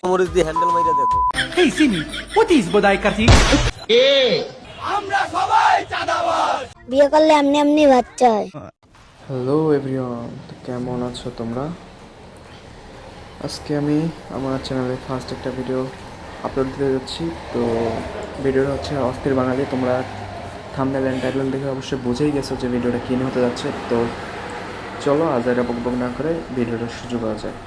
মরিচ দিয়ে হ্যান্ডেল মাইরা দেখো। এই সিমি পতিস বোধাই কাছি বিয়ে করলে এমনি এমনি বাচ্চা হয়। হ্যালো এভরিওয়ান, তো কেমন আছো তোমরা? আজকে আমি আমার চ্যানেলে ফার্স্ট একটা ভিডিও আপলোড দিতে যাচ্ছি। তো ভিডিওটা হচ্ছে অস্থির বাঙালি। তোমরা থাম্বনেল এন্ড টাইটেল দেখে অবশ্যই বুঝেই গেছো যে ভিডিওটা কী নিয়ে হতে যাচ্ছে। তো চলো আজ এটা বকবক না করে ভিডিওটা শুরু করা যায়।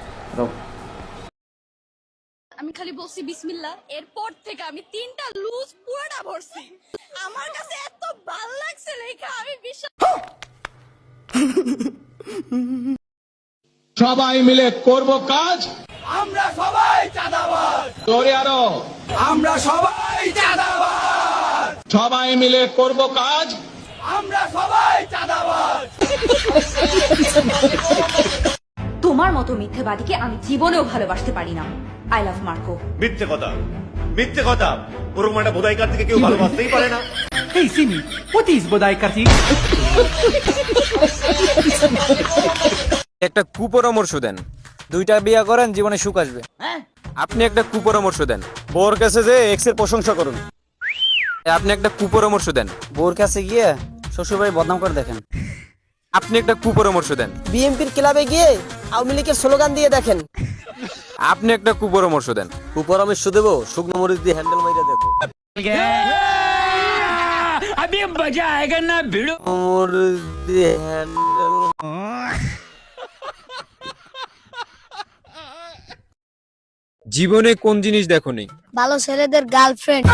আমি খালি বলছি বিসমিল্লাহ, এরপর থেকে আমি 3টা লুজ পুরোটা ভরছি। আমার কাছে এত ভালো লাগছে লেখা, আমি বিশ্বাস। সবাই মিলে করব কাজ, আমরা সবাই চাঁদাবাজ। জোরে আরো, আমরা সবাই চাঁদাবাজ। সবাই মিলে করব কাজ, আমরা সবাই চাঁদাবাজ। তোমার মতো মিথ্যেবাদীকে আমি জীবনেও ভালোবাসতে পারি না। I love Marco. মিথ্যে কথা, মিথ্যে কথা। ওরকম একটা বোধাইকার থেকে কেউ ভালোবাসতেই পারে না। এই সিমি পতিস বোধাই কাছি একটা কুপরামর্শ দেন, 2টা বিয়ে করেন, জীবনে সুখ আসবে। আপনি একটা কুপরামর্শ দেন, বোর কাছে যে এক্স এর প্রশংসা করুন। আপনি একটা কুপরামর্শ দেন, বোর কাছে গিয়ে শ্বশুরবাড়ি বদনাম করে দেখেন। আপনি একটা কুপরামর্শ দেন, বিএনপির ক্লাবে গিয়ে আওয়ামী লীগের স্লোগান দিয়ে দেখেন। আপনি একটা কুপরামর্শ দেন। কুপরামর্শ দেবো, শুকনো মরিচ দিয়ে হ্যান্ডেল মাইরা দেখো। अभी मजा आएगा ना भिड़ो। মরিচ দিয়ে হ্যান্ডেল। জীবনে কোন জিনিস দেখোনি? ভালো ছেলেদের গার্লফ্রেন্ড,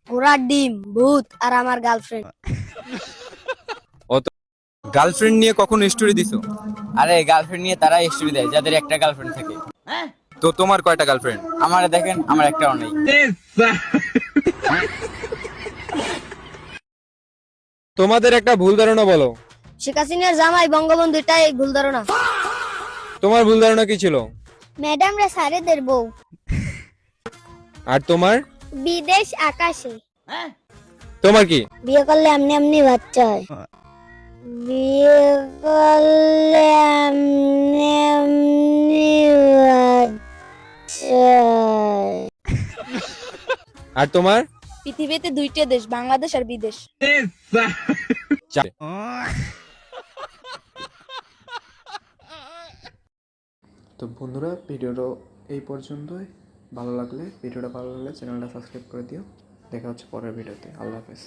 ঘোড়ার ডিম, ভূত আর আমার গার্লফ্রেন্ড। গার্লফ্রেন্ড নিয়ে কখনো স্টোরি দিছো? আরে গার্লফ্রেন্ড নিয়ে তারা স্টোরি দেয় যাদের একটা গার্লফ্রেন্ড থাকে। তো তোমার কয়টা গার্লফ্রেন্ড? আমারে দেখেন, আমার একটাও নেই। তোমাদের একটা ভুল ধারণা বলো। শেখ হাসিনার জামাই বঙ্গবন্ধু, এটাই ভুল ধারণা। তোমার ভুল ধারণা কি ছিল? ম্যাডাম রা সারেদের বউ। আর তোমার? বিদেশ আকাশে। তোমার কি? বিয়ে করলে এমনি এমনি বাচ্চা হয়। বিয়ে করলে এমনি এমনি বাচ্চা হয়। আর তোমার? পৃথিবীতে 2টা দেশ, বাংলাদেশ আর বিদেশ। তো বন্ধুরা, ভিডিওটা এই পর্যন্তই। ভিডিওটা ভালো লাগলে চ্যানেলটা সাবস্ক্রাইব করে দিও। দেখা হচ্ছে পরের ভিডিওতে। আল্লাহ হাফেজ।